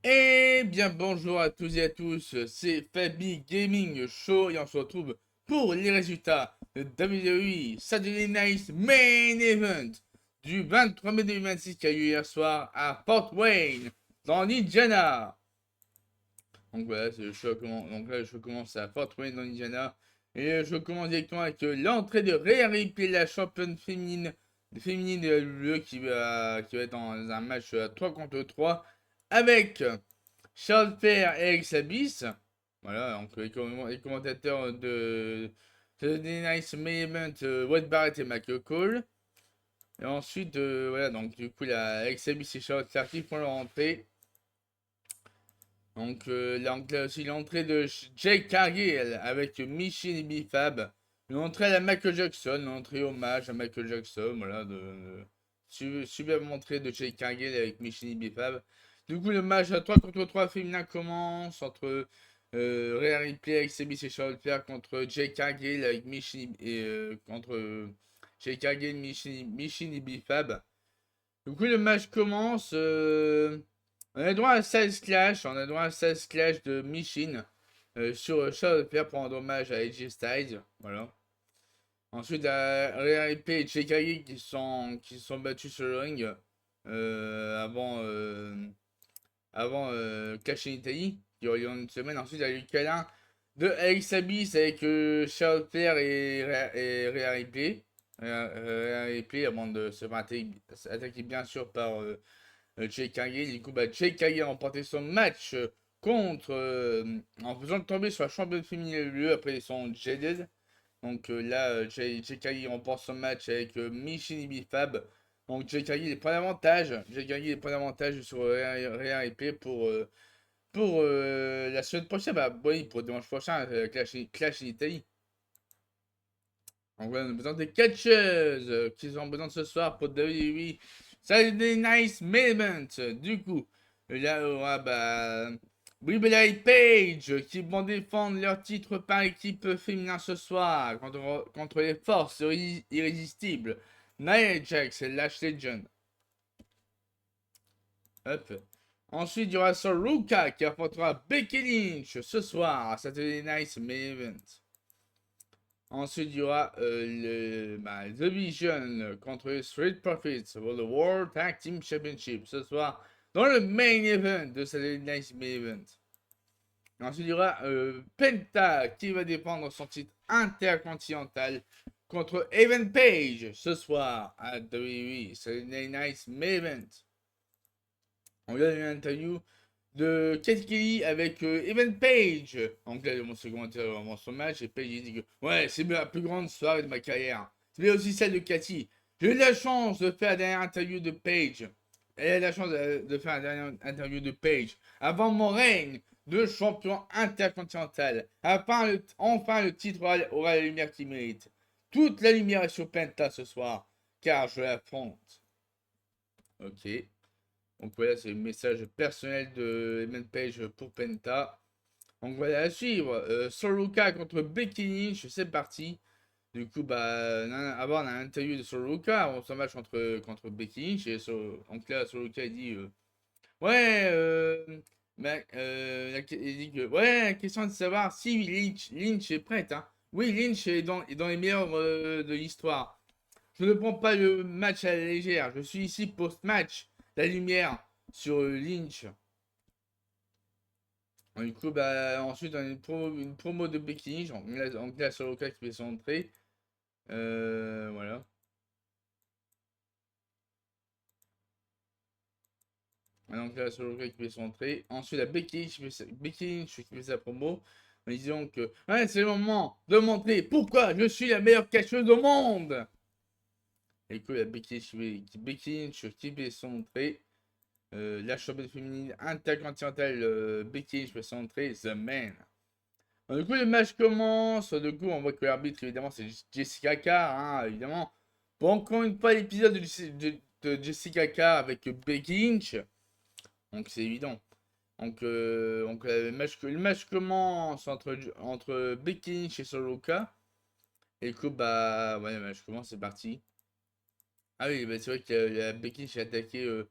Eh bien bonjour à tous et à tous, c'est Fabi Gaming Show et on se retrouve pour les résultats de WWE Saturday Night Main Event du 23 mai 2026 qui a eu hier soir à Fort Wayne dans l'Indiana. Donc voilà, donc là je commence à Fort Wayne dans l'Indiana et je commence directement avec l'entrée de Rhea Ripley, la championne féminine de la WWE qui va être dans un match 3 contre 3 avec Charles Fer et Alex Abyss. Voilà, donc les commentateurs de The Nice Main Event, Wade Barrett et Michael Cole. Et ensuite, voilà, donc du coup, Alex Abyss et Charlotte Flair qui font leur entrée. Donc là aussi, l'entrée de Jake Cargill avec Michin et Bifab. L'entrée à la Michael Jackson, l'entrée hommage à Michael Jackson. Voilà, superbe entrée de Jake Cargill avec Michin et Bifab. Du coup, le match à 3 contre 3 féminin commence entre Rhea Ripley avec Sebis et Charlotte Flair contre Jake Cargill avec Michin et contre Jake Cargill, Michin et Bifab. Du coup, le match commence. On a droit à 16 clash. On a droit à 16 clash de Michin sur Charlotte Flair pour rendre hommage à AJ Styles. Voilà. Ensuite, Rhea Ripley et Jake qui sont battus sur le ring avant Clash in Italy, qui aura lieu en une semaine. Ensuite, il y a eu le câlin de Alex Abyss avec Charlotte Flair et Rhea Ripley. Rhea Ripley avant de se faire attaquer bien sûr par Jake Cargill. Du coup, Jake Cargill a remporté son match en faisant tomber sur la championne féminine de l'UE après son Jaded. Donc là, Jake Cargill remporte son match avec Michin Bifab. Donc Jake Cargill prend l'avantage. Jake Cargill prend l'avantage sur Rhea Ripley pour la semaine prochaine. Bah oui, pour dimanche prochain, Clash in Italy. Donc voilà, on a besoin des catcheuses qu'ils ont besoin de ce soir pour WWE Saturday Night Main Event. Du coup, là, on aura Brie Page qui vont défendre leur titre par équipe féminin ce soir contre les forces irrésistibles Nia Jax et Lash Legend. Hop. Ensuite, il y aura Soluka qui affrontera Becky Lynch ce soir à Saturday Night Main Event. Ensuite, il y aura The Vision contre les Street Profits pour le World Tag Team Championship ce soir dans le main event de Saturday Night Main Event. Ensuite, il y aura Penta qui va défendre son titre intercontinental contre Evan Page ce soir à WWE Saturday Night Main Event. On a une interview de Kate Kelly avec Evan Page. Donc là, mon second avant son match, et Page il dit que ouais, c'est la plus grande soirée de ma carrière. C'est aussi celle de Cathy. J'ai eu la chance de faire la dernière interview de Page. Elle a eu la chance de faire la dernière interview de Page avant mon règne de champion intercontinental. Enfin, le titre aura la lumière qu'il mérite. Toute la lumière est sur Penta ce soir, car je l'affronte. Ok. Donc voilà, c'est le message personnel de Eman Page pour Penta. Donc voilà, à suivre. Soluka contre Becky Lynch, c'est parti. Du coup, avant on a l'interview de Soluka, avant son match contre Becky Lynch. Donc là, Soluka il dit ouais, il dit que ouais, la question est de savoir si Lynch est prête. Hein. Oui, Lynch est dans les meilleurs de l'histoire. Je ne prends pas le match à la légère. Je suis ici post-match. La lumière sur Lynch. Du coup, ensuite, on a une promo de Becky Lynch. Donc là, Soloka qui fait son entrée. Voilà. Donc là, Soloka qui fait son entrée. Ensuite, la Becky Lynch qui fait sa promo. En disant que ouais, c'est le moment de montrer pourquoi je suis la meilleure catcheuse au monde. Et du coup, la Becky Lynch qui fait son entrée. La championne féminine intercontinentale Becky Lynch fait son entrée. The Man. Du coup, le match commence. Du coup, on voit que l'arbitre, évidemment, c'est Jessica Carr, hein, évidemment. Pour encore une fois, l'épisode de Jessica Carr avec Becky Lynch. Donc, c'est évident. Donc le match commence entre Becky Lynch et Soloka. Et du coup, ouais, le match commence, c'est parti. Ah oui, c'est vrai que Becky Lynch a attaqué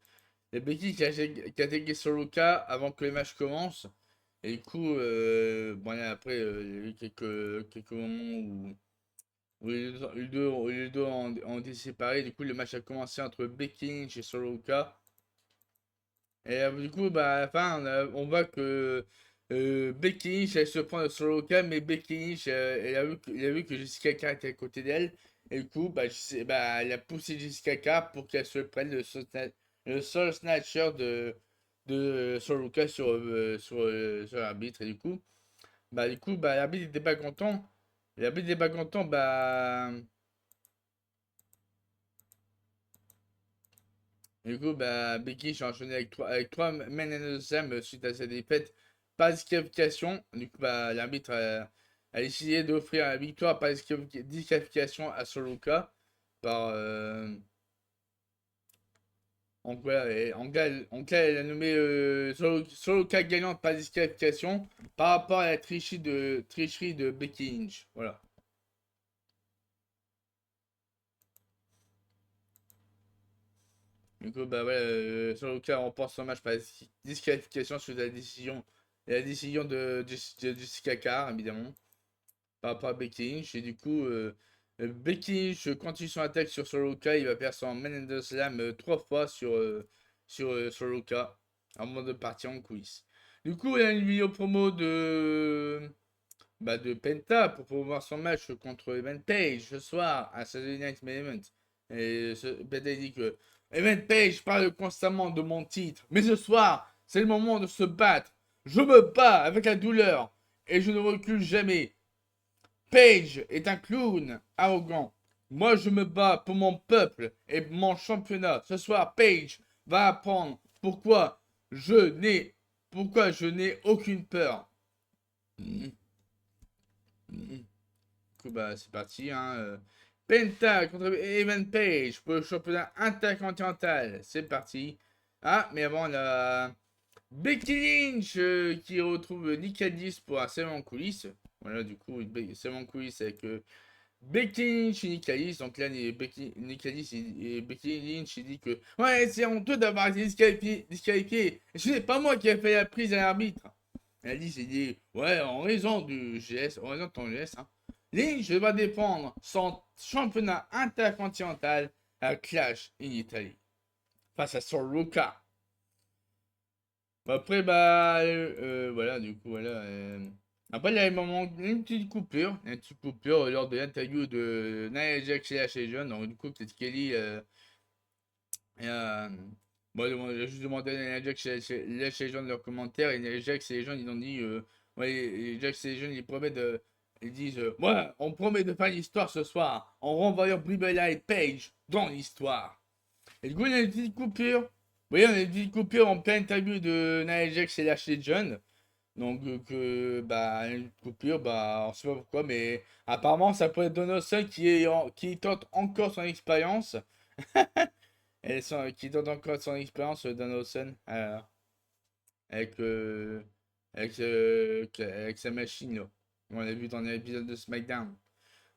Et Becky qui a attaqué Soroka avant que les matchs commencent. Et du coup, bon, là, après, il y a eu quelques moments où les deux ont été séparés. Du coup, le match a commencé entre Becky Lynch et Soroka. Et du coup, bah, à la fin, on voit que Becky Lynch, elle se prend sur le cas, mais Becky Lynch, elle a vu que Jessica Carr était à côté d'elle. Et du coup, bah, bah, elle a poussé Jessica Carr pour qu'elle se prenne le Soul Snatcher de Soroka sur l'arbitre. Et du coup, bah, l'arbitre n'était pas content. L'arbitre n'était pas content, bah. Du coup, bah, Becky s'est enchaîné avec trois Men in the Slam suite à sa défaite. Pas de disqualification. Du coup, bah, l'arbitre a décidé d'offrir la victoire par disqualification à Soroka. Par, donc, voilà, elle a nommé Soroka gagnante par disqualification par rapport à la tricherie de Becky Lynch. Voilà. Du coup, bah voilà, Soroka remporte son match par disqualification sur la décision de Jessica Carr, évidemment, par rapport à Becky Lynch. Et du coup, Becky Lynch continue son attaque sur Soroka. Il va faire son Man in the Slam 3 fois sur Soroka avant de partir en coulisses. Du coup, il y a une vidéo promo de Penta pour promouvoir son match contre Evan Page ce soir à Saturday Night Main Event. Et Penta dit que Evan Page parle constamment de mon titre, mais ce soir, c'est le moment de se battre. Je me bats avec la douleur et je ne recule jamais. Page est un clown arrogant. Moi, je me bats pour mon peuple et mon championnat. Ce soir, Page va apprendre je n'ai pourquoi je n'ai aucune peur. Du coup, bah, c'est parti. Hein. Penta contre Evan Page pour le championnat intercontinental. C'est parti. Ah, mais avant, on a Becky Lynch qui retrouve Nick Aldis pour un segment en coulisses. Voilà, du coup, segment en coulisses avec Becky Lynch et Nick Aldis. Donc là, Nick Aldis et Becky Lynch il dit que ouais, c'est honteux d'avoir été disqualifié. Et ce n'est pas moi qui ai fait la prise à l'arbitre. Aldis il dit ouais, en raison du GS, en raison de ton GS, hein. Lynch va défendre son championnat intercontinental à Clash in Italy face à Soroka. Après, bah, voilà, du coup, voilà. Après, il y a une petite coupure, lors de l'interview de Nia Jax et Ashley Jones. Donc, du coup, peut-être Kelly, euh, bon, j'ai juste demandé à Nia Jax et Ashley Jones leurs commentaires. Et Nia Jax et les gens, ils ont dit, ouais, et Jax et les gens, ils disent, ouais, on promet de faire l'histoire ce soir en renvoyant Brie Bella et Paige dans l'histoire. Et du coup, il y a une petite coupure. Vous voyez, on a une petite coupure en pleine interview de Nia Jax et Lashley John. Donc, bah, une coupure, bah, on sait pas pourquoi, mais apparemment, ça peut être Donaldson qui tente encore son expérience. Qui tente encore son expérience, Donaldson, avec, euh, avec sa machine, là. On l'a vu dans l'épisode de SmackDown.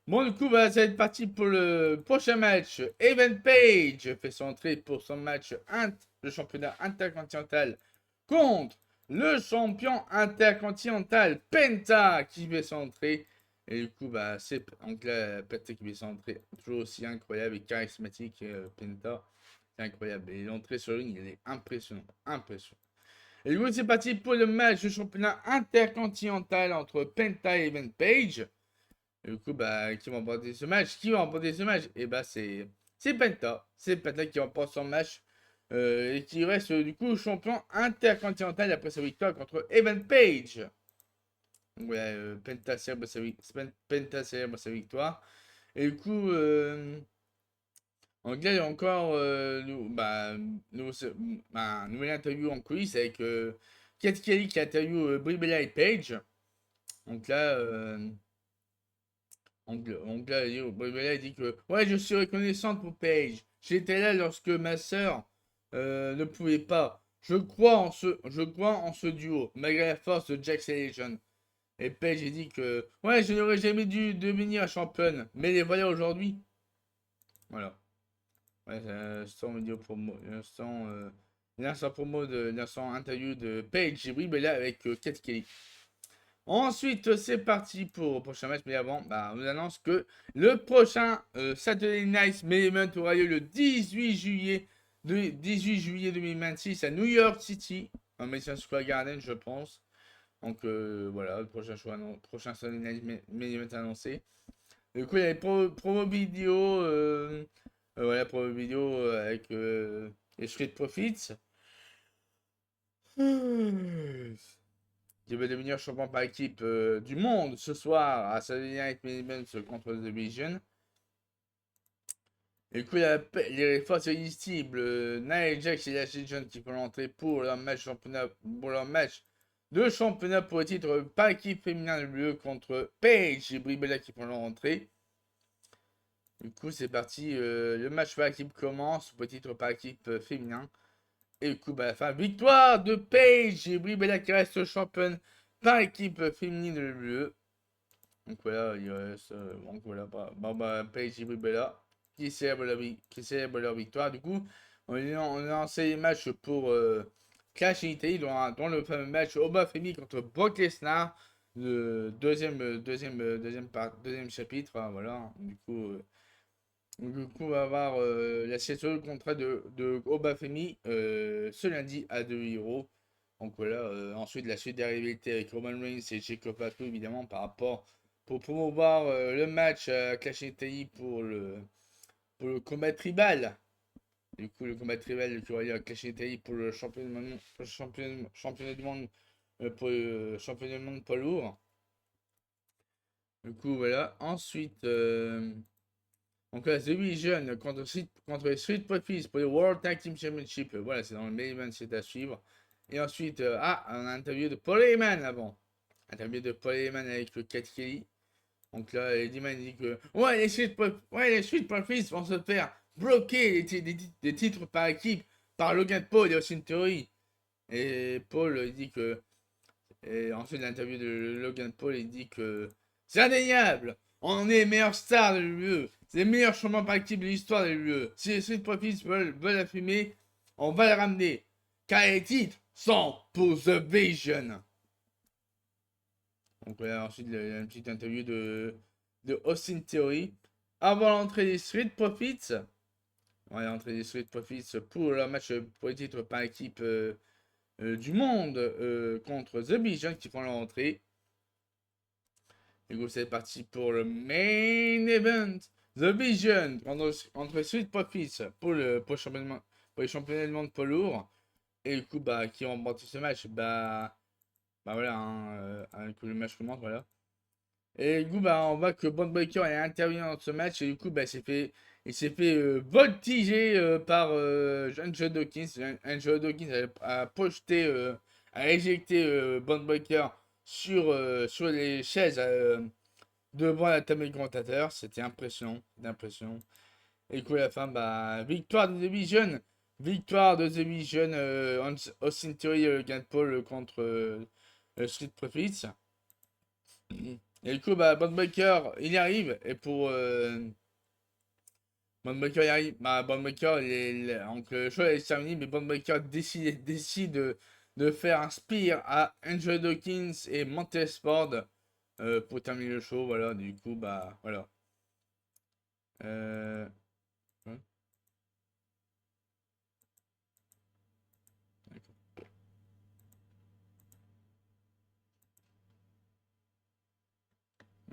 Bon, du coup, bah, ça va être parti pour le prochain match. Evan Page fait son entrée pour son match le championnat intercontinental contre le champion intercontinental Penta qui fait son entrée. Et du coup, bah, c'est donc là, Penta qui fait son entrée. Toujours aussi incroyable et charismatique, Penta. C'est incroyable. Et l'entrée sur le ring, il est impressionnant. Impressionnant. Et du coup, c'est parti pour le match du championnat intercontinental entre Penta et Evan Page. Et du coup, bah, qui va remporter ce match? Qui va remporter ce match? Et bah, c'est Penta. C'est Penta qui remporte son match. Et qui reste du coup champion intercontinental après sa victoire contre Evan Page. Ouais, Penta célèbre sa victoire. Et du coup, en il y a encore nouvelle interview en coulisses avec Kat Kelly qui interview Brie Bella et Page. Donc là, il dit que ouais, je suis reconnaissante pour Paige. J'étais là lorsque ma sœur ne pouvait pas. Je crois en ce duo, malgré la force de Jax et Legion. Et Paige il dit que ouais, je n'aurais jamais dû devenir championne, mais les voilà aujourd'hui. Voilà. Ouais, c'est un instant vidéo pour moi. l'instant promo de l'instant interview de Paige et Brie Bella avec Kat Kelly. Ensuite, c'est parti pour le prochain match. Mais avant, on vous annonce que le prochain Saturday Night Main Event aura lieu le 18 juillet, 2026 à New York City, en Madison Square Garden, je pense. Donc voilà, le prochain Saturday Night Main Event annoncé. Du coup, il y a les promo vidéo, voilà, promo vidéo avec les Street Profits. Qui veut devenir champion par équipe du monde ce soir à Saturday Night Main Event contre The Vision. Et du coup, il y a les forces irrésistibles, Nia Jax et Lacey John qui font l'entrée pour leur match de championnat pour le titre par équipe féminin de l'UE contre Paige et Brie Bella qui font leur entrée. Du coup, c'est parti. Le match par équipe commence pour le titre par équipe féminin. Et du coup, à la fin, victoire de Paige et Brie Bella qui reste championne par équipe féminine de l'UE. Donc voilà, il reste. Donc voilà, Paige et Brie Bella qui célèbrent leur victoire. Du coup, on a lancé les matchs pour Clash in Italy, dans le fameux match Oba Femi contre Brock Lesnar. Le deuxième chapitre. Voilà, du coup. On va avoir la signature du contrat de Obafemi ce lundi à 2€. Donc voilà, ensuite la suite des rivalités avec Roman Reigns et Jericho Pato évidemment pour promouvoir le match à Clash Italy pour le combat tribal. Du coup, le combat tribal qui aura lieu à Clash Italy pour le championnat du monde pour le championnat du monde poids lourd. Du coup, voilà. Ensuite, donc là, The Vision contre les Street Profits pour le World Tag Team Championship. Voilà, c'est dans le main event, c'est à suivre. Et ensuite, on a un interview de Paul Heyman avant. Interview de Paul Heyman avec le Kat Kelly. Donc là, Eddie Man dit que ouais, les Street Profits vont se faire bloquer des titres par équipe par Logan Paul et Austin Theory. Et Paul il dit que. Et ensuite, l'interview de Logan Paul, il dit que c'est indéniable. On est les meilleurs stars de l'UE. C'est les meilleurs champions par équipe de l'histoire de l'UE. Si les Street Profits veulent affumer, on va le ramener. Car les titres sont pour The Vision. Donc voilà, ensuite, il y a une petite interview de Austin Theory. Avant l'entrée des Street Profits. Voilà, l'entrée des Street Profits pour leur match pour les titres par équipe du monde contre The Vision qui font leur entrée. Et coup, c'est parti pour le main event. The Vision entre Street Profits pour les championnats du monde poids lourd. Et du coup, qui ont remporté ce match. Voilà, avec le match commence, voilà. Et du coup, on voit que Bron Breakker est intervenu dans ce match. Et du coup, il s'est fait voltiger par Angelo Dawkins. Angelo Dawkins a projeté, a éjecté Bron Breakker sur les chaises devant la table des commentateurs. C'était impressionnant. Et du coup, à la fin, victoire de The Vision. Victoire de The Vision, Austin Theory et Logan Paul contre Street Profits. Et du coup, Bron Breakker, il y arrive. Et pour Bron Breakker, il arrive. Bron Breakker, donc, le show est terminé, mais Bron Breakker décide de faire un spear à Angelo Dawkins et Montez Ford pour terminer le show. Voilà, du coup, voilà.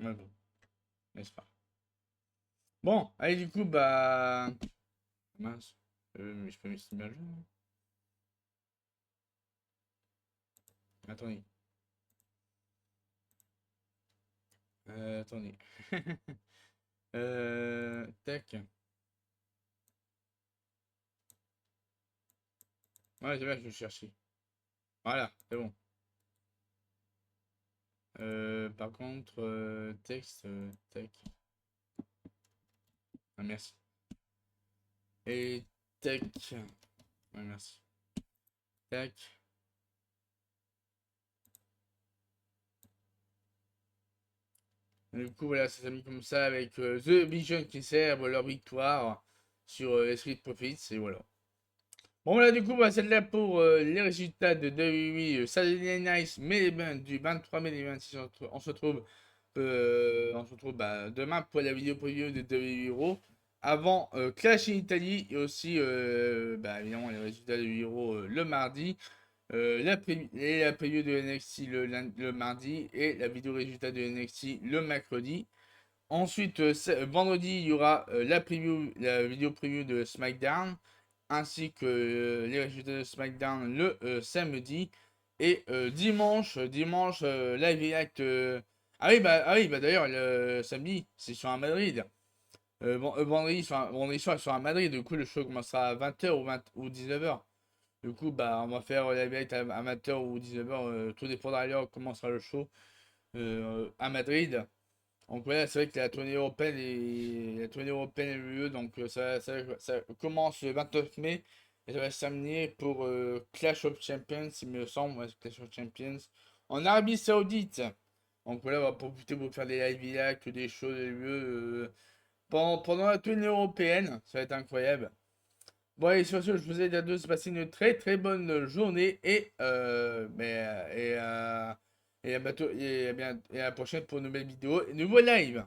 Ouais, ouais, bon, n'est-ce pas? Bon, allez, du coup, mince. Mais je peux me stimuler un jeu. Attendez. Attendez. Tac. Ouais, c'est bien que je cherchais. Voilà, c'est bon. Par contre, texte, tac. Ah, merci. Et tac. Ouais, merci. Tac. Du coup, voilà, ça s'est mis comme ça avec The Vision qui célèbre leur victoire sur les Street Profits. Et voilà. Bon voilà, du coup, bah, c'est là pour les résultats de WWE Saturday Night Main Event du 23 mai 2026. On se retrouve bah, demain pour la vidéo preview de WWE Raw. Avant Clash in Italy et aussi bah, évidemment les résultats de WWE Raw le mardi. La preview de NXT le mardi et la vidéo résultat de NXT le mercredi. Ensuite, vendredi, il y aura la vidéo preview de SmackDown, ainsi que les résultats de SmackDown le samedi. Et dimanche, live react. Ah oui, bah d'ailleurs, le samedi, c'est sur un Madrid. Vendredi soir, sur un Madrid. Du coup, le show commencera à 20h ou 19h. Du coup, bah, on va faire live react à 20h ou 19h. Tout dépendra de l'heure comment sera le show à Madrid. Donc voilà, c'est vrai que la tournée européenne a eu lieu, donc ça commence le 29 mai et ça va se terminer pour Clash of Champions, il me semble, ouais, Clash of Champions, en Arabie Saoudite. Donc voilà, on va profiter pour faire des live react, des choses, des lieux pendant la tournée européenne, ça va être incroyable. Bon, et sur ce, je vous ai dit à tous, passez une très très bonne journée et à la prochaine pour une nouvelle vidéo et nouveau live.